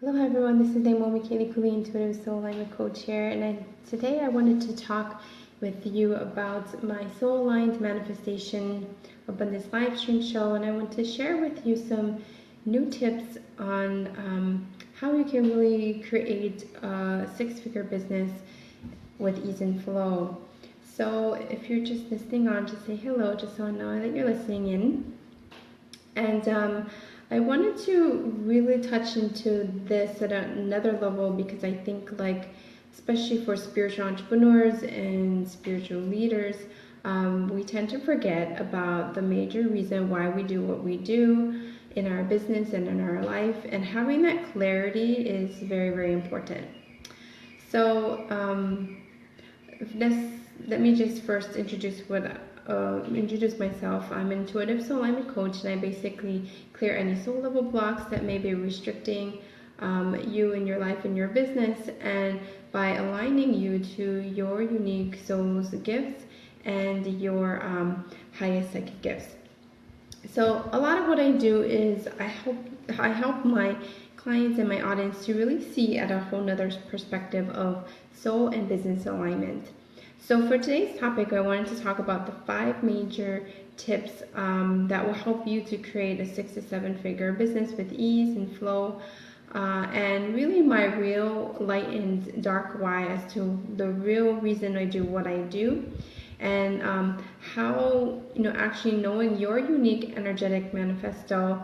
Hello everyone, this is Leimomi, Keliikuli, Intuitive Soul Alignment Coach here, and today I wanted to talk with you about my Soul Aligned Manifestation Abundance live stream show, and I want to share with you some new tips on how you can really create a six-figure business with ease and flow. So if you're just listening on, just say hello, just so I know that you're listening in. And I wanted to really touch into this at another level because I think, especially for spiritual entrepreneurs and spiritual leaders, we tend to forget about the major reason why we do what we do in our business and in our life, and having that clarity is very, very important. So let me just first introduce myself. I'm an intuitive soul alignment coach, and I basically clear any soul level blocks that may be restricting you in your life and your business, and by aligning you to your unique soul's gifts and your highest psychic gifts. So a lot of what I do is I help my clients and my audience to really see at a whole nother perspective of soul and business alignment. So for today's topic, I wanted to talk about the 5 major tips that will help you to create a 6 to 7 figure business with ease and flow, and really my real light and dark why as to the real reason I do what I do, and how actually knowing your unique energetic manifesto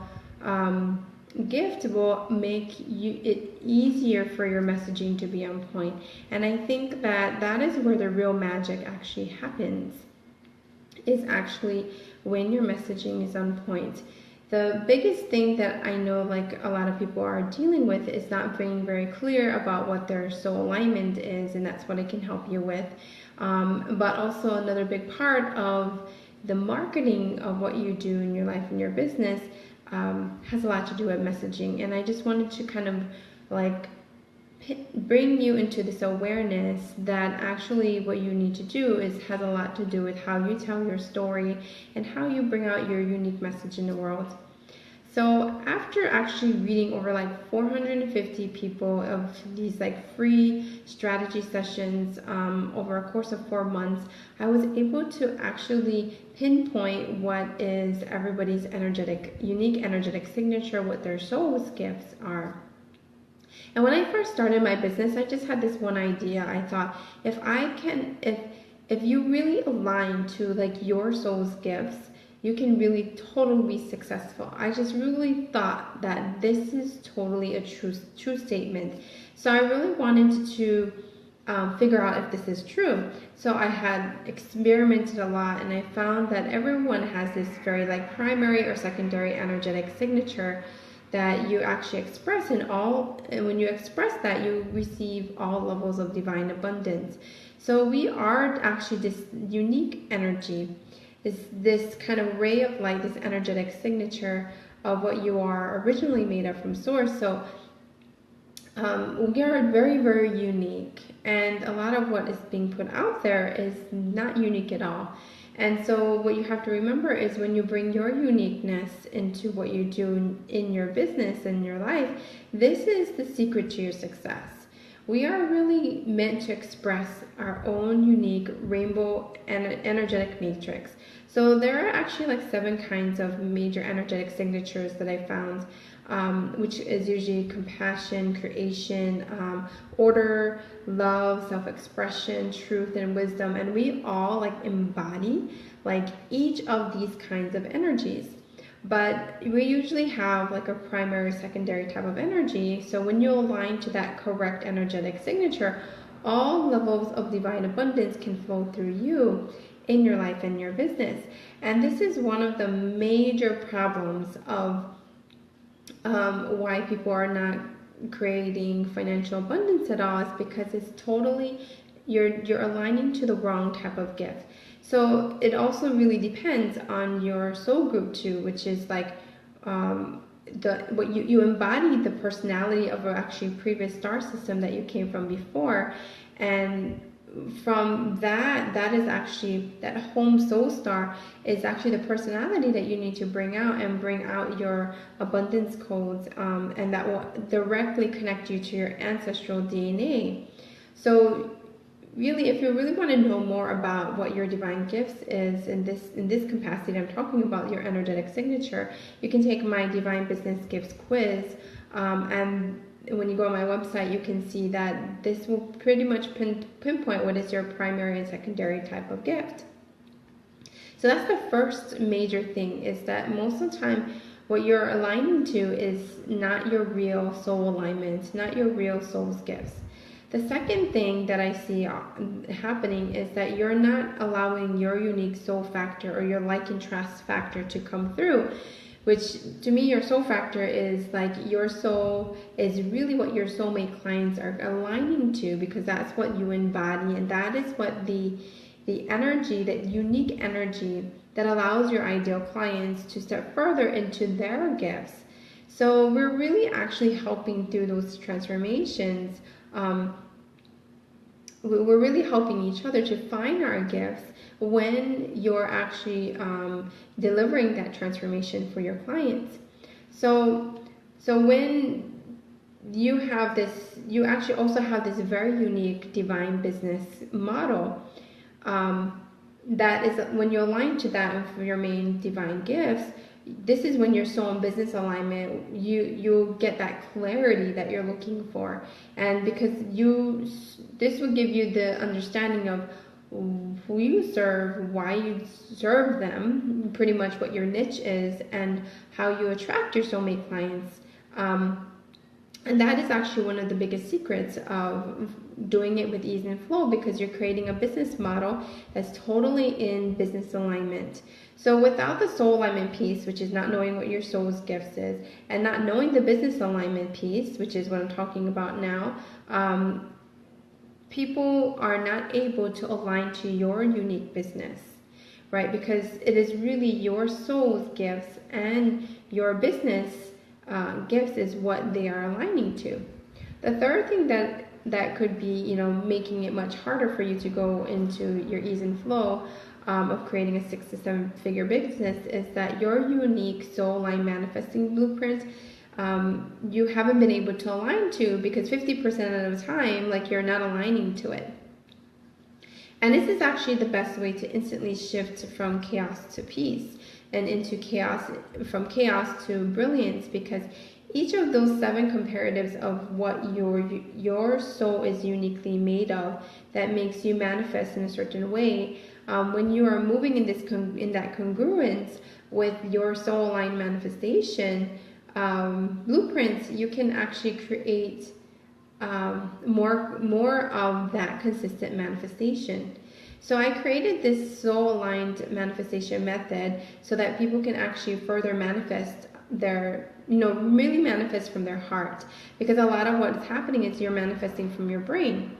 gift will make it easier for your messaging to be on point. And I think that is where the real magic actually happens, is actually when your messaging is on point. The biggest thing that I know a lot of people are dealing with is not being very clear about what their soul alignment is, and that's what I can help you with. But also another big part of the marketing of what you do in your life and your business has a lot to do with messaging. And I just wanted to kind of bring you into this awareness that actually what you need to do has a lot to do with how you tell your story and how you bring out your unique message in the world. So after actually reading over 450 people of these free strategy sessions over a course of 4 months, I was able to actually pinpoint what is everybody's unique energetic signature, what their soul's gifts are. And when I first started my business, I just had this one idea. I thought, if you really align to your soul's gifts, you can really totally be successful. I just really thought that this is totally a true statement. So I really wanted to figure out if this is true. So I had experimented a lot, and I found that everyone has this very primary or secondary energetic signature that you actually express and when you express that, you receive all levels of divine abundance. So we are actually this unique energy, this kind of ray of light, this energetic signature of what you are originally made of from source. So we are very, very unique, and a lot of what is being put out there is not unique at all. And so what you have to remember is when you bring your uniqueness into what you do in your business and your life, this is the secret to your success. We are really meant to express our own unique rainbow energetic matrix. So there are actually 7 kinds of major energetic signatures that I found, which is usually compassion, creation, order, love, self-expression, truth, and wisdom. And we all embody each of these kinds of energies. But we usually have a primary, secondary type of energy. So when you align to that correct energetic signature, all levels of divine abundance can flow through you in your life and your business. And this is one of the major problems of why people are not creating financial abundance at all, is because it's totally, you're aligning to the wrong type of gift. So it also really depends on your soul group too, which is what you embody the personality of actually previous star system that you came from before, and from that is actually, that home soul star is actually the personality that you need to bring out, and bring out your abundance codes, and that will directly connect you to your ancestral DNA. So really, if you really want to know more about what your divine gifts is in this capacity I'm talking about, your energetic signature, you can take my Divine Business Gifts quiz, and when you go on my website, you can see that this will pretty much pinpoint what is your primary and secondary type of gift. So that's the first major thing, is that most of the time what you're aligning to is not your real soul alignment, not your real soul's gifts. The second thing that I see happening is that you're not allowing your unique soul factor, or your like and trust factor, to come through, which to me, your soul factor is like, your soul is really what your soulmate clients are aligning to, because that's what you embody, and that is what the energy, that unique energy that allows your ideal clients to step further into their gifts. So we're really actually helping through those transformations. We're really helping each other to find our gifts when you're actually delivering that transformation for your clients. So when you have this, you actually also have this very unique divine business model. That is, when you align to that for your main divine gifts, this is when your soul and business alignment, you'll get that clarity that you're looking for. And because this will give you the understanding of who you serve, why you serve them, pretty much what your niche is, and how you attract your soulmate clients. And that is actually one of the biggest secrets of doing it with ease and flow, because you're creating a business model that's totally in business alignment. So without the soul alignment piece, which is not knowing what your soul's gifts is, and not knowing the business alignment piece, which is what I'm talking about now, people are not able to align to your unique business, right? Because it is really your soul's gifts, and your business gifts is what they are aligning to. The third thing that could be, making it much harder for you to go into your ease and flow of creating a 6 to 7 figure business is that your unique soul line manifesting blueprint, you haven't been able to align to, because 50% of the time, like, you're not aligning to it. And this is actually the best way to instantly shift from chaos to peace, and into chaos, from chaos to brilliance, because each of those 7 comparatives of what your soul is uniquely made of, that makes you manifest in a certain way, when you are moving in that congruence with your soul aligned manifestation blueprints, you can actually create more of that consistent manifestation. So I created this soul aligned manifestation method so that people can actually further manifest their, really manifest from their heart, because a lot of what's happening is you're manifesting from your brain.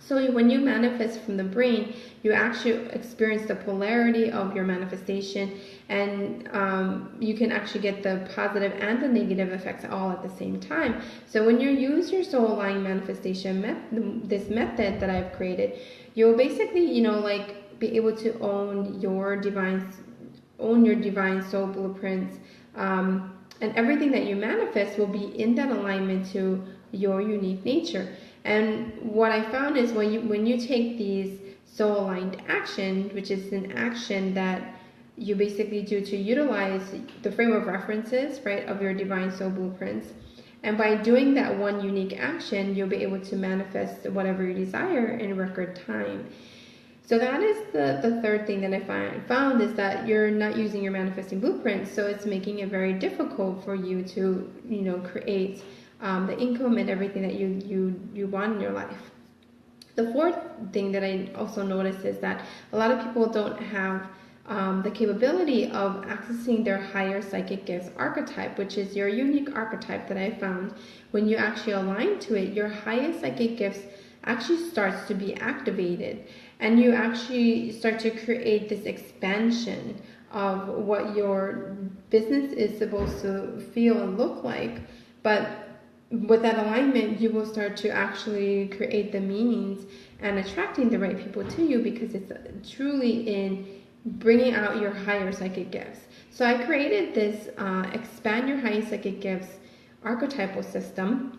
So when you manifest from the brain, you actually experience the polarity of your manifestation, and you can actually get the positive and the negative effects all at the same time. So when you use your soul aligned manifestation this method that I've created, you'll basically, be able to own your divine soul blueprints, and everything that you manifest will be in that alignment to your unique nature. And what I found is when you take these soul aligned action, which is an action that you basically do to utilize the frame of references, right, of your divine soul blueprints, and by doing that one unique action, you'll be able to manifest whatever you desire in record time. So that is the third thing that I found is that you're not using your manifesting blueprint, so it's making it very difficult for you to create the income and everything that you want in your life. The fourth thing that I also noticed is that a lot of people don't have the capability of accessing their higher psychic gifts archetype, which is your unique archetype that I found. When you actually align to it, your highest psychic gifts actually starts to be activated, and you actually start to create this expansion of what your business is supposed to feel and look like. But with that alignment, you will start to actually create the meanings and attracting the right people to you, because it's truly in bringing out your higher psychic gifts. So I created this expand your higher psychic gifts archetypal system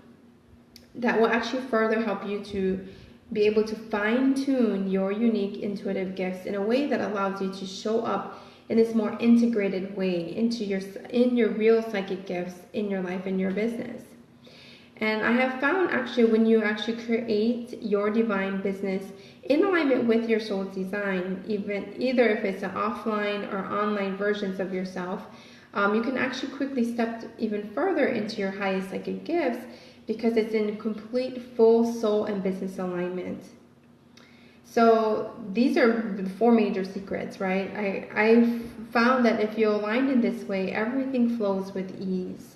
that will actually further help you to be able to fine-tune your unique intuitive gifts in a way that allows you to show up in this more integrated way in your real psychic gifts in your life and your business. And I have found actually when you actually create your divine business in alignment with your soul's design, either if it's an offline or online versions of yourself, you can actually quickly step even further into your highest psychic gifts, because it's in complete full soul and business alignment. So these are the 4 major secrets, right? I found that if you align in this way, everything flows with ease.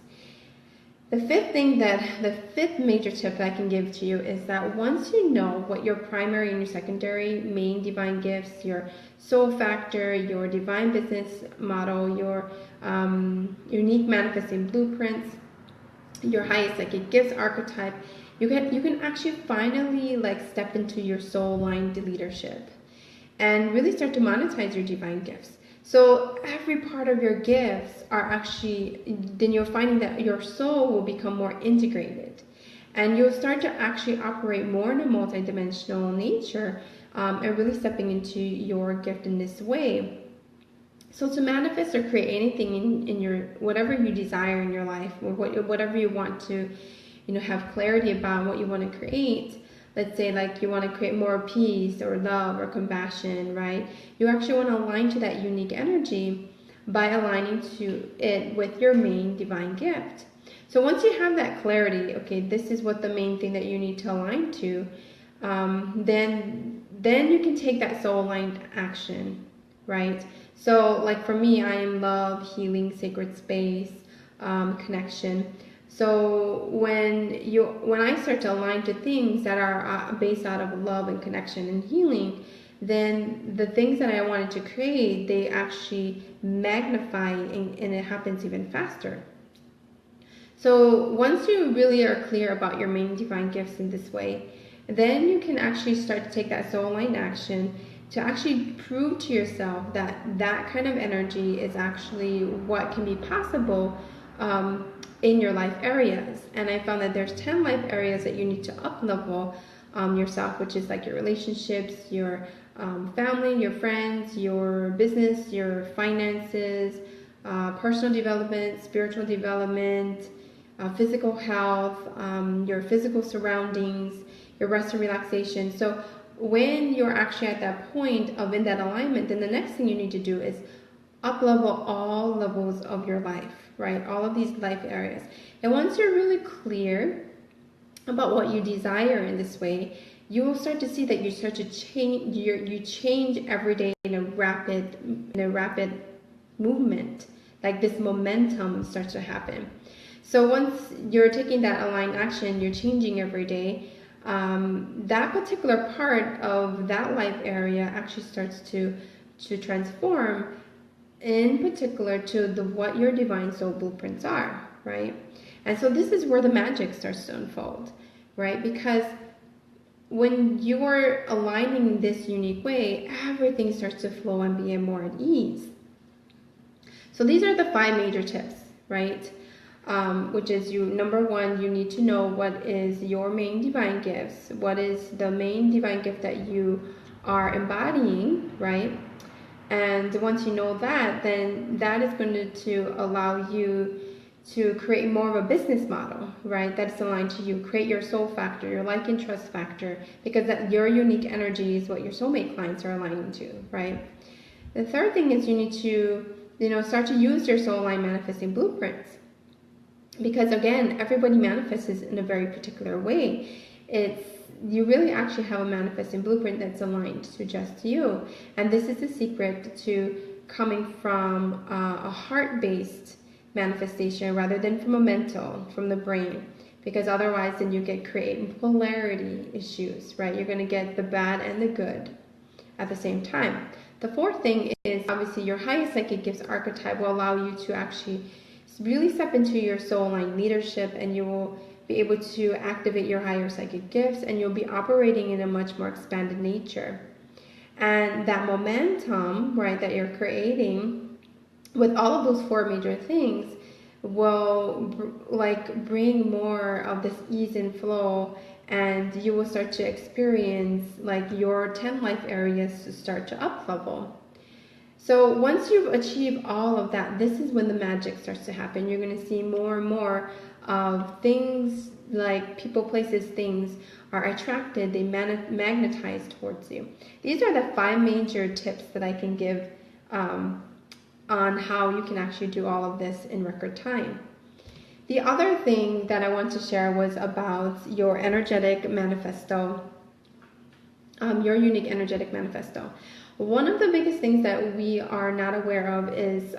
The fifth major tip that I can give to you is that once you know what your primary and your secondary main divine gifts, your soul factor, your divine business model, your unique manifesting blueprints, your highest psychic gifts archetype, you can actually finally step into your soul-aligned leadership and really start to monetize your divine gifts. So every part of your gifts are actually, then you're finding that your soul will become more integrated, and you'll start to actually operate more in a multidimensional nature, and really stepping into your gift in this way. So to manifest or create anything in your, whatever you desire in your life, or whatever you want to, have clarity about what you want to create. Let's say you want to create more peace or love or compassion, right? You actually want to align to that unique energy by aligning to it with your main divine gift. So once you have that clarity, okay, this is what the main thing that you need to align to, then you can take that soul-aligned action, right? So for me, I am love, healing, sacred space, connection. So when I start to align to things that are based out of love and connection and healing, then the things that I wanted to create, they actually magnify, and it happens even faster. So once you really are clear about your main divine gifts in this way, then you can actually start to take that soul-aligned action to actually prove to yourself that that kind of energy is actually what can be possible in your life areas. And I found that there's 10 life areas that you need to up-level yourself, which is your relationships, your family, your friends, your business, your finances, personal development, spiritual development, physical health, your physical surroundings, your rest and relaxation. So when you're actually at that point of in that alignment, then the next thing you need to do is up-level all levels of your life, right? All of these life areas. And once you're really clear about what you desire in this way, you will start to see that you start to change. You change every day in a rapid movement. This momentum starts to happen. So once you're taking that aligned action, you're changing every day. That particular part of that life area actually starts to transform, in particular to what your divine soul blueprints are, right? And so this is where the magic starts to unfold, right? Because when you're aligning in this unique way, everything starts to flow and be more at ease. So these are the 5 major tips, right? Which is number 1, you need to know what is your main divine gifts. What is the main divine gift that you are embodying, right? And once you know that, then that is going to allow you to create more of a business model, right? That's aligned to you. Create your soul factor, your like and trust factor, because your unique energy is what your soulmate clients are aligning to, right? The third thing is you need to, start to use your soul line manifesting blueprints. Because again, everybody manifests in a very particular way. You really actually have a manifesting blueprint that's aligned to just you. And this is the secret to coming from a heart-based manifestation rather than from a mental, from the brain. Because otherwise then you create polarity issues, right? You're going to get the bad and the good at the same time. The fourth thing is obviously your highest psychic gifts archetype will allow you to actually really step into your soul line leadership, and you will be able to activate your higher psychic gifts, and you'll be operating in a much more expanded nature. And that momentum, right, that you're creating with all of those four major things will like bring more of this ease and flow, and you will start to experience like your 10 life areas to start to up level. So once you've achieved all of that, this is when the magic starts to happen. You're going to see more and more of things, like people, places, things are attracted, they magnetize towards you. These are the 5 major tips that I can give on how you can actually do all of this in record time. The other thing that I want to share was about your energetic manifesto, your unique energetic manifesto. One of the biggest things that we are not aware of is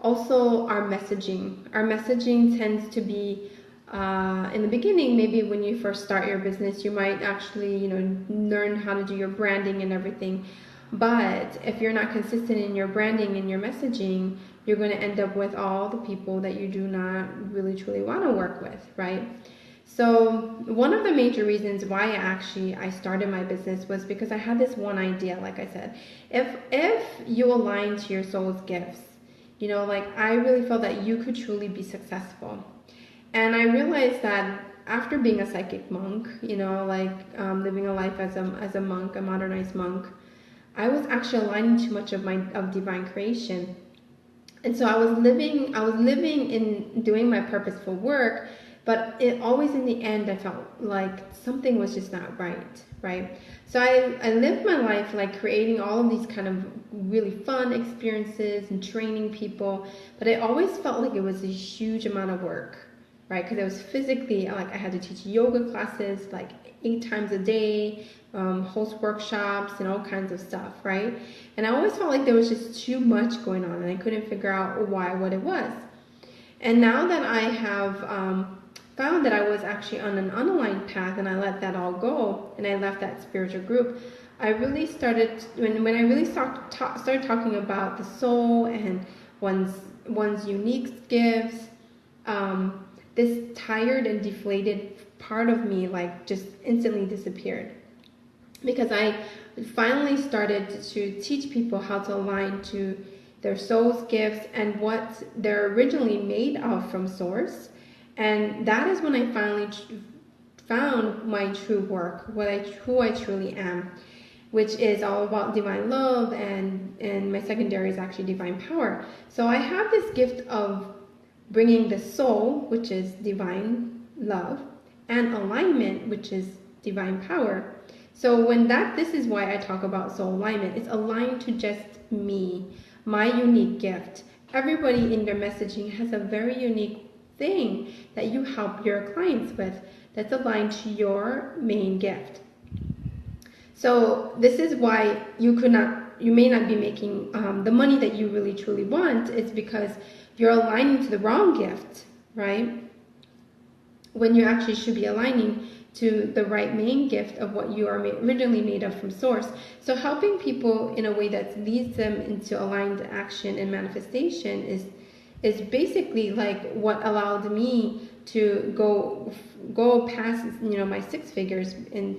also our messaging. Our messaging tends to be, in the beginning, maybe when you first start your business, you might actually, learn how to do your branding and everything. But if you're not consistent in your branding and your messaging, you're going to end up with all the people that you do not really truly want to work with, right? So one of the major reasons why I started my business was because I had this one idea. Like I said, if you align to your soul's gifts, like I really felt that you could truly be successful. And I realized that after being a psychic monk, living a life as a monk, a modernized monk, I was actually aligning too much of divine creation. And so I was living in doing my purposeful work, but always in the end, I felt like something was just not right? So I lived my life like creating all of these kind of really fun experiences and training people, but it always felt like it was a huge amount of work, right? Because it was physically, like I had to teach yoga classes like 8 times a day, host workshops and all kinds of stuff, right? And I always felt like there was just too much going on, and I couldn't figure out what it was. And now that I have found that I was actually on an unaligned path, and I let that all go, and I left that spiritual group, I really started, when I really started talking about the soul and one's unique gifts, this tired and deflated part of me like just instantly disappeared, because I finally started to teach people how to align to their soul's gifts and what they're originally made of from source. And that is when I finally found my true work, who I truly am, which is all about divine love, and my secondary is actually divine power. So I have this gift of bringing the soul, which is divine love, and alignment, which is divine power. So this is why I talk about soul alignment. It's aligned to just me, my unique gift. Everybody in their messaging has a very unique thing that you help your clients with that's aligned to your main gift. So this is why you may not be making the money that you really truly want. It's because you're aligning to the wrong gift, right? When you actually should be aligning to the right main gift of what you are originally made of from source. So helping people in a way that leads them into aligned action and manifestation is basically like what allowed me to go past my 6 figures, and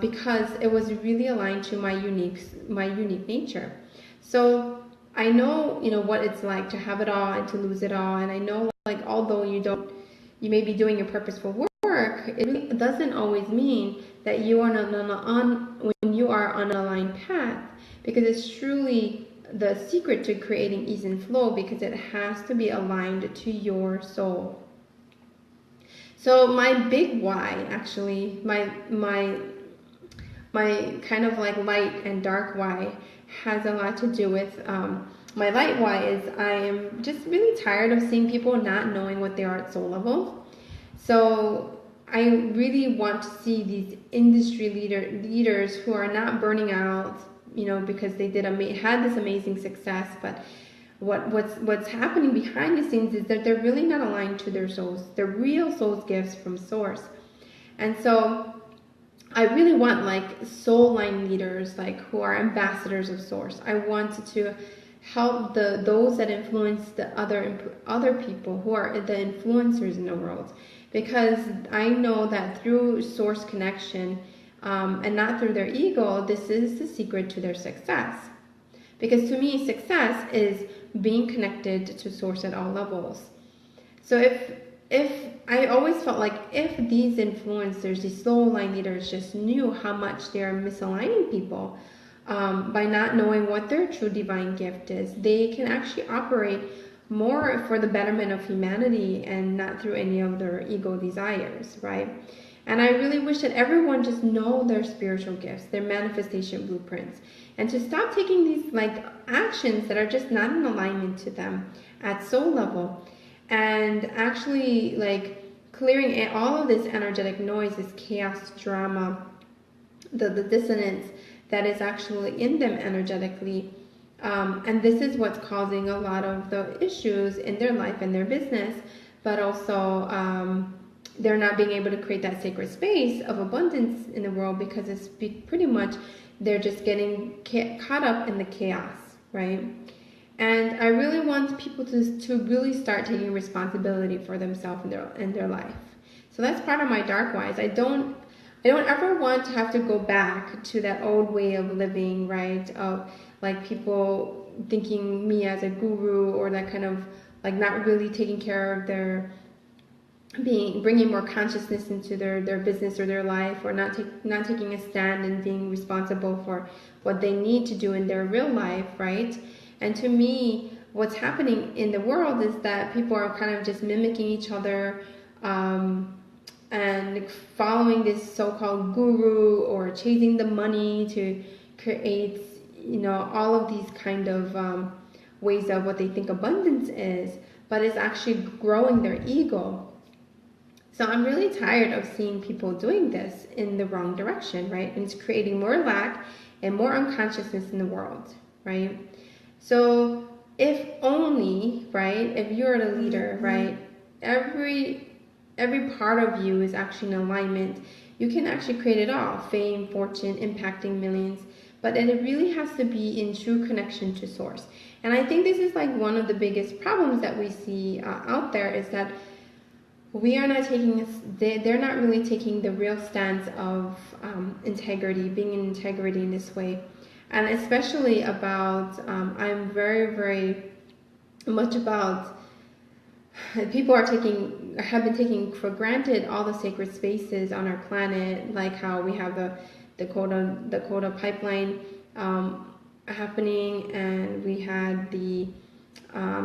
because it was really aligned to my unique nature. So I know what it's like to have it all and to lose it all, and I know like although you may be doing your purposeful work, it really doesn't always mean that you are when you are on an aligned path, because it's truly the secret to creating ease and flow, because it has to be aligned to your soul. So my big why, actually, my kind of like light and dark why has a lot to do with my light why is I am just really tired of seeing people not knowing what they are at soul level. So I really want to see these industry leaders who are not burning out, because they had this amazing success, but what's happening behind the scenes is that they're really not aligned to their real soul's gifts from source. And so I really want like soul line leaders, like who are ambassadors of source. I want to help those that influence the other people who are the influencers in the world, because I know that through source connection, and not through their ego, this is the secret to their success. Because to me, success is being connected to source at all levels. So if I always felt like if these influencers, these soul line leaders, just knew how much they are misaligning people, by not knowing what their true divine gift is, they can actually operate more for the betterment of humanity and not through any of their ego desires, right? And I really wish that everyone just know their spiritual gifts, their manifestation blueprints, and to stop taking these like actions that are just not in alignment to them at soul level, and actually like clearing all of this energetic noise, this chaos, drama, the dissonance that is actually in them energetically. And this is what's causing a lot of the issues in their life and their business, but also they're not being able to create that sacred space of abundance in the world, because it's pretty much they're just getting caught up in the chaos, right? And I really want people to really start taking responsibility for themselves in their life. So that's part of my dark whys. I don't ever want to have to go back to that old way of living, right? Of like people thinking me as a guru, or that kind of like not really taking care of their bringing more consciousness into their business or their life, or not taking a stand and being responsible for what they need to do in their real life, right? And to me, what's happening in the world is that people are kind of just mimicking each other, and following this so-called guru, or chasing the money to create, all of these kind of ways of what they think abundance is, but it's actually growing their ego. So I'm really tired of seeing people doing this in the wrong direction, right? And it's creating more lack and more unconsciousness in the world, right? So if only, right, if you're the leader, right, every part of you is actually in alignment, you can actually create it all: fame, fortune, impacting millions. But it really has to be in true connection to source. And I think this is like one of the biggest problems that we see out there, is that we are not taking, they're not really taking the real stance of integrity, being in integrity in this way. And especially about, I'm very, very much about, people have been taking for granted all the sacred spaces on our planet, like how we have the Dakota pipeline happening, and we had the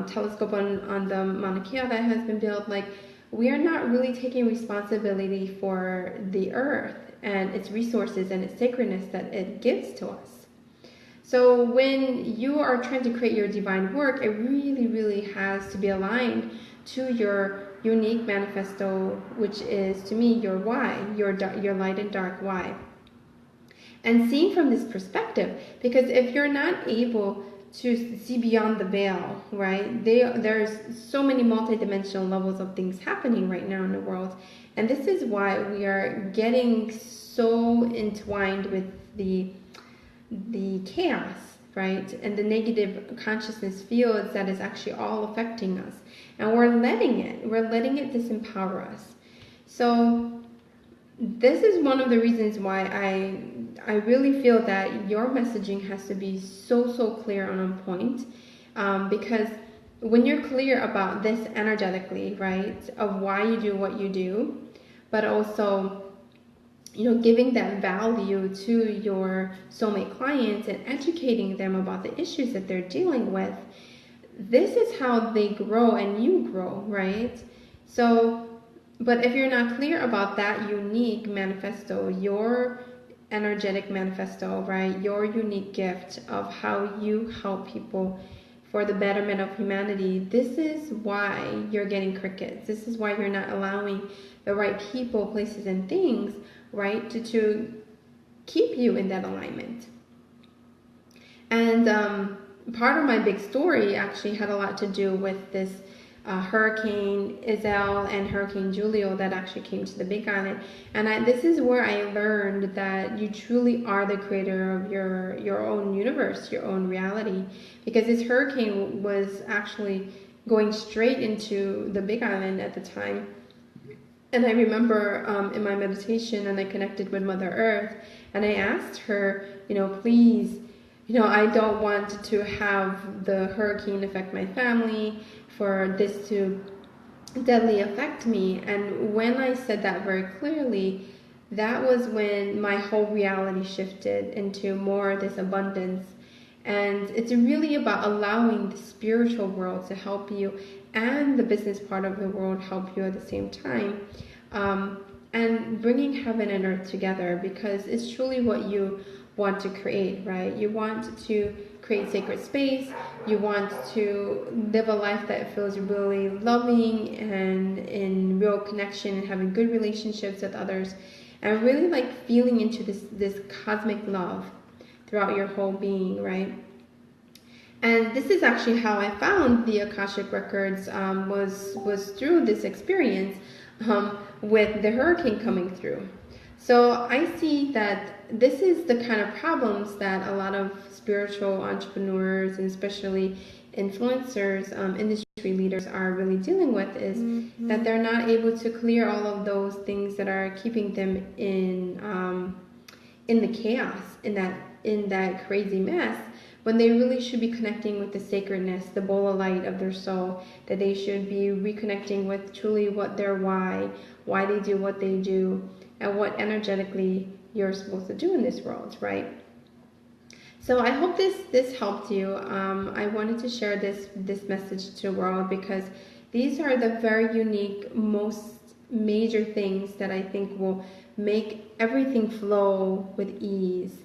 telescope on the Mauna Kea that has been built. Like, we are not really taking responsibility for the earth and its resources and its sacredness that it gives to us. So when you are trying to create your divine work, it really, really has to be aligned to your unique manifesto, which is, to me, your why, your light and dark why. And seeing from this perspective, because if you're not able to see beyond the veil, right, there's so many multidimensional levels of things happening right now in the world. And this is why we are getting so entwined with the chaos, right, and the negative consciousness fields that is actually all affecting us, and we're letting it disempower us. So this is one of the reasons why I really feel that your messaging has to be so clear and on point, because when you're clear about this energetically, right, of why you do what you do, but also giving that value to your soulmate clients and educating them about the issues that they're dealing with, this is how they grow and you grow, right? So, but if you're not clear about that unique manifesto, your energetic manifesto, right, your unique gift of how you help people for the betterment of humanity, this is why you're getting crickets. This is why you're not allowing the right people, places, and things, right, to keep you in that alignment. And part of my big story actually had a lot to do with this Hurricane Isabel and Hurricane Julio that actually came to the Big Island. And this is where I learned that you truly are the creator of your own universe, your own reality. Because this hurricane was actually going straight into the Big Island at the time. And I remember in my meditation, and I connected with Mother Earth, and I asked her, please, I don't want to have the hurricane affect my family, for this to deadly affect me. And when I said that very clearly, that was when my whole reality shifted into more of this abundance. And it's really about allowing the spiritual world to help you and the business part of the world help you at the same time. And bringing heaven and earth together, because it's truly what you want to create, right? You want to create sacred space. You want to live a life that feels really loving and in real connection and having good relationships with others, and really like feeling into this cosmic love throughout your whole being, right? And this is actually how I found the Akashic Records, was through this experience with the hurricane coming through. So I see that this is the kind of problems that a lot of spiritual entrepreneurs and especially influencers, industry leaders are really dealing with, is that they're not able to clear all of those things that are keeping them in the chaos, in that crazy mess, when they really should be connecting with the sacredness, the bowl of light of their soul, that they should be reconnecting with truly what their why they do what they do, and what energetically you're supposed to do in this world, right? So I hope this helped you. I wanted to share this message to the world because these are the very unique, most major things that I think will make everything flow with ease.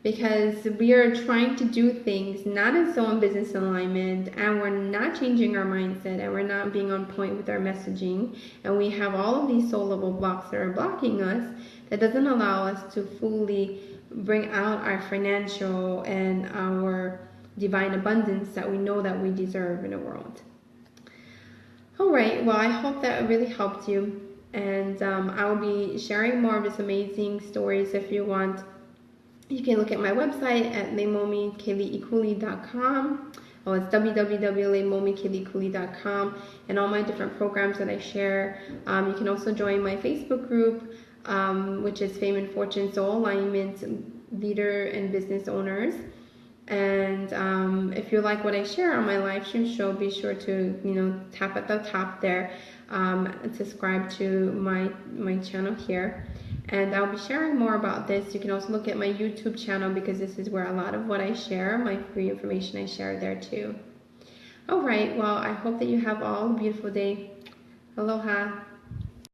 Because we are trying to do things not in so in business alignment, and we're not changing our mindset, and we're not being on point with our messaging, and we have all of these soul level blocks that are blocking us, that doesn't allow us to fully bring out our financial and our divine abundance that we know that we deserve in the world. All right, well, I hope that really helped you, and I will be sharing more of these amazing stories. If you want, you can look at my website at leimomi.com. Oh, it's www.leimomi.com, and all my different programs that I share. You can also join my Facebook group, which is Fame and Fortune Soul Alignment Leader and Business Owners. And if you like what I share on my live stream show, be sure to tap at the top there and subscribe to my channel here. And I'll be sharing more about this. You can also look at my YouTube channel, because this is where a lot of what I share, my free information, I share there too. All right, well, I hope that you have all a beautiful day. Aloha.